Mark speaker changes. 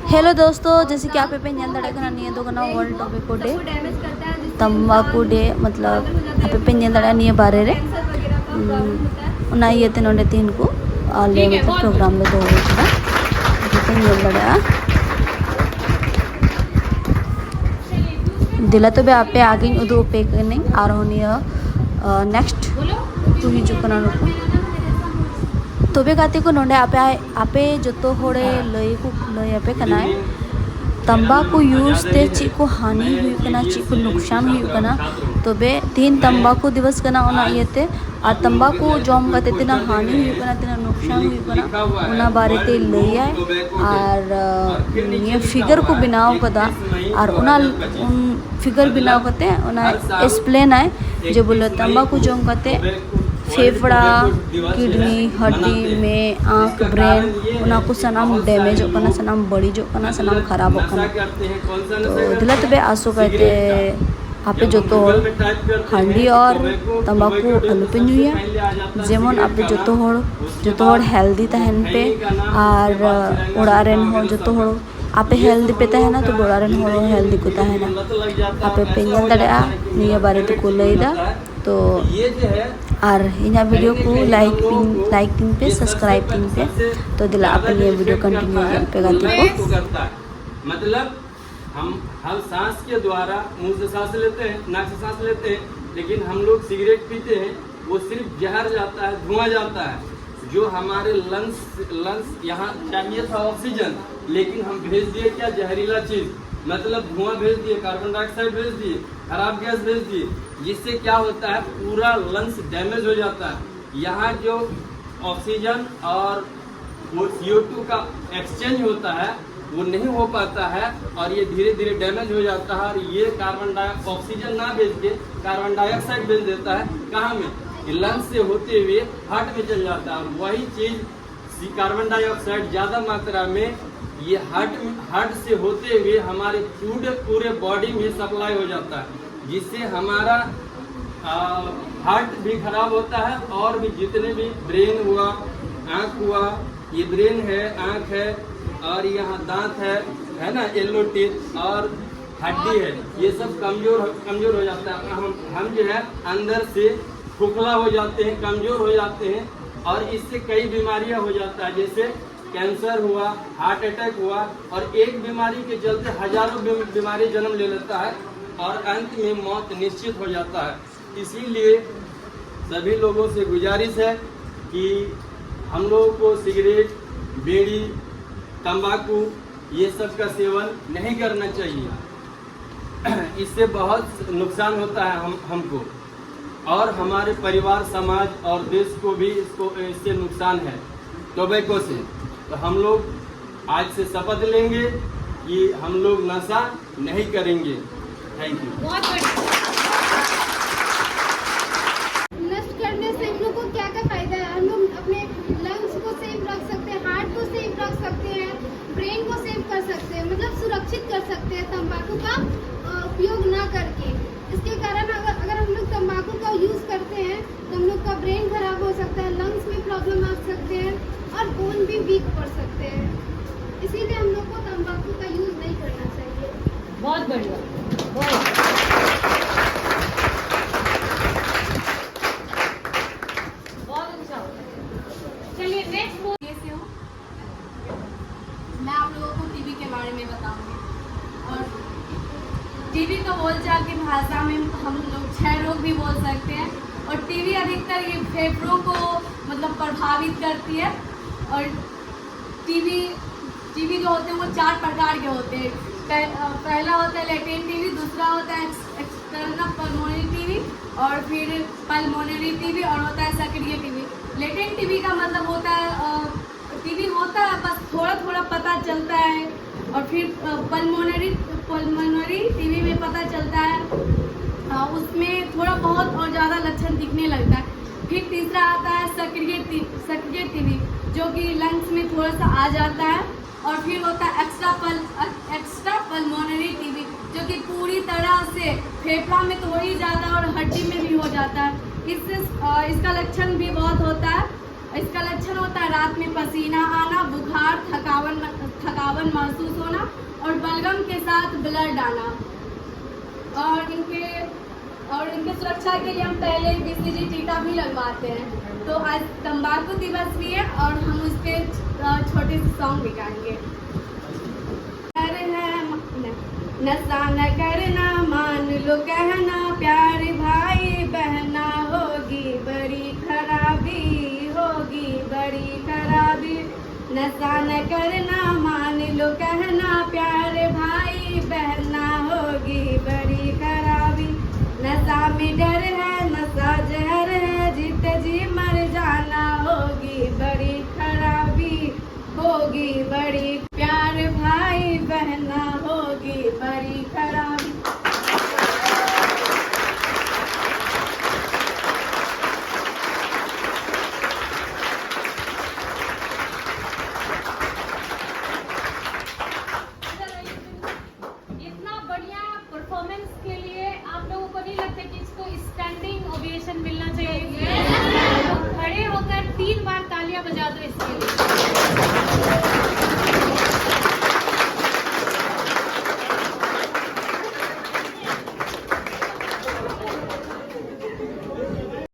Speaker 1: Hello दोस्तों, जैसे कि आप पे ᱧᱮᱞ ᱫᱟᱲᱮᱭᱟᱜ ᱠᱟᱱᱟ ᱱᱤᱭᱟᱹ ᱫᱚ ᱠᱟᱱᱟ वर्ल्ड टोबैको डे तंबाकू डे मतलब आप पे ᱧᱮᱞ ᱫᱟᱲᱮᱭᱟᱜᱼᱟ ᱱᱤᱭᱟᱹ बारे रे ᱚᱱᱟ ᱤᱭᱟᱹᱛᱮ ᱱᱚᱰᱮ ᱛᱤᱦᱤᱧ ᱠᱚ ᱟᱞᱮ मतलब प्रोग्राम ᱞᱮ ᱫᱚᱦᱚ ᱟᱠᱟᱫᱟ ᱡᱚᱛᱚ ᱧᱮᱞ ᱫᱟᱲᱮᱭᱟᱜᱼᱟ। दिला तबे आपे आगे उदू पे कने आरो निया नेक्स्ट तू हिजू कना नुको तबे गाते को नोंडे आपे जतो होड़े लय को लय आपे कना तंबाकू यूज ते ची को हानि हुई कना ची को नुकसान हुई कना तबे तीन तंबाकू दिवस कना ओना इयते आ तंबाकू जॉम कते तिना हानि हुई कना तिना नुकसान हुई कना ओना बारे ते लय आय और ये फिगर को बनाव कदा और ओना उन फिगर बनाव कते ओना एक्सप्लेन आय जो बोले तंबाकू जॉम कते फेफड़ा किडनी हड्डी में आँख ब्रेन उना को सनाम डैमेज होना सनाम बड़ी होना सनाम खराब होना तो दिला तबे आसो कहते आपे जो तो हांडी और तंबाकू अलुपे नुया जेमन आपे जो तो हेल्दी तहन पे और ओड़ारेन हो जो तो आपे हेल्दी पे तहना तो ओड़ारेन हो हेल्दी को तहना आपे पे ᱧᱮᱞ दाड़ेया निया बारे तो को लईदा तो और इन वीडियो को लाइक पिन पे सब्सक्राइब पिन पे तो दिला अपन ये वीडियो कंटिन्यू पे गाती को
Speaker 2: मतलब हम हर सांस के द्वारा मुंह से सांस लेते हैं, नाक से सांस लेते हैं, लेकिन हम लोग सिगरेट पीते हैं वो सिर्फ जहर जाता है, धुआं जाता है जो हमारे लंग्स यहाँ चाहिए था ऑक्सीजन, लेकिन हम भेज दिए क्या जहरीला चीज, मतलब धुआं भेज दिए, कार्बन डाइऑक्साइड भेज दिए, खराब गैस भेज दिए, जिससे क्या होता है पूरा लंग्स डैमेज हो जाता है। यहाँ जो ऑक्सीजन और वो CO2 का एक्सचेंज होता है वो नहीं हो पाता है और ये धीरे धीरे डैमेज हो जाता है और ये ऑक्सीजन ना भेज के कार्बन डाइऑक्साइड भेज देता है कहाँ में, लंग्स से होते हुए हार्ट में चल जाता है। वही चीज कार्बन डाइऑक्साइड ज़्यादा मात्रा में ये हार्ट से होते हुए हमारे पूरे बॉडी में सप्लाई हो जाता है, जिससे हमारा हार्ट भी खराब होता है और भी जितने भी ब्रेन हुआ, आँख हुआ, ये ब्रेन है, आँख है और यहाँ दांत है ना, येलो टीथ और हड्डी है, ये सब कमजोर हो जाता है। हम जो है अंदर से खोखला हो जाते हैं, कमजोर हो जाते हैं और इससे कई बीमारियां हो जाता है, जैसे कैंसर हुआ, हार्ट अटैक हुआ और एक बीमारी के चलते हजारों बीमारी जन्म ले लेता है और अंत में मौत निश्चित हो जाता है। इसीलिए सभी लोगों से गुजारिश है कि हम लोगों को सिगरेट, बीड़ी, तंबाकू ये सब का सेवन नहीं करना चाहिए, इससे बहुत नुकसान होता है हमको और हमारे परिवार, समाज और देश को भी इससे नुकसान है टोबैको से। तो हम लोग आज से शपथ लेंगे कि हम लोग नशा नहीं करेंगे। Thank you.
Speaker 3: नष्ट करने से हम लोग को क्या क्या फायदा है, हम लोग अपने लंग्स को सेफ रख सकते हैं, हार्ट को सेफ रख सकते हैं, ब्रेन को सेफ कर सकते हैं, मतलब सुरक्षित कर सकते हैं तंबाकू का उपयोग ना करके। इसके कारण अगर हम लोग तंबाकू का यूज़ करते हैं तो हम लोग का ब्रेन खराब हो सकता है, लंग्स में प्रॉब्लम आ सकते हैं और बोन भी वीक पड़ सकते हैं। इसीलिए हम लोग को तंबाकू का यूज़ नहीं करना चाहिए।
Speaker 4: बहुत बढ़िया, बहुत अच्छा। चलिए नेक्स्ट
Speaker 5: मैं आप लोगों को टीवी के बारे में बताऊंगी और टीवी को बोलचाल की भाषा में हम लोग 6 रोग भी बोल सकते हैं और टीवी अधिकतर ये फेफड़ों को मतलब प्रभावित करती है और टीवी जो होते हैं वो 4 प्रकार के होते हैं। पहला होता है लेटेंट टीवी, दूसरा होता है एक्सटर्नल पल्मोनरी टीवी और फिर पल्मोनरी टीवी और होता है सक्रिय टीवी। लेटेंट टीवी का मतलब होता है टीवी होता है बस थोड़ा थोड़ा पता चलता है और फिर पल्मोनरी टीवी में पता चलता है उसमें थोड़ा बहुत और ज़्यादा लक्षण दिखने लगता है। फिर तीसरा आता है सक्रिय टीवी जो कि लंग्स में थोड़ा सा आ जाता है और फिर होता है एक्स्ट्रा पल्मोनरी टीवी जो कि पूरी तरह से फेफड़ा में तो हो ही जाता है और हड्डी में भी हो जाता है। इसका लक्षण भी बहुत होता है इसका लक्षण होता है रात में पसीना आना, बुखार, थकावन महसूस होना और बलगम के साथ ब्लड आना। और इनके सुरक्षा के लिए हम पहले BCG टीका भी लगवाते हैं। तो आज तंबाकू दिवस भी है और हम उस पर छोटे से सॉन्ग भी गाएंगे। नशा न करना, मान लो कहना, प्यार भाई बहना, होगी बड़ी खराबी, होगी बड़ी खराबी। नशा न करना, मान लो कहना, प्यार भाई बहना, होगी बड़ी खराबी। नशा में डर है, नशा जहर है, जीते जी मर जाना, होगी बड़ी खराबी, होगी बड़ी। प्यार भाई बहना, होगी बड़ी खराबी।
Speaker 4: इतना बढ़िया परफॉर्मेंस के लिए आप लोगों को नहीं लगता कि इसको स्टैंडिंग ओवेशन मिलना चाहिए?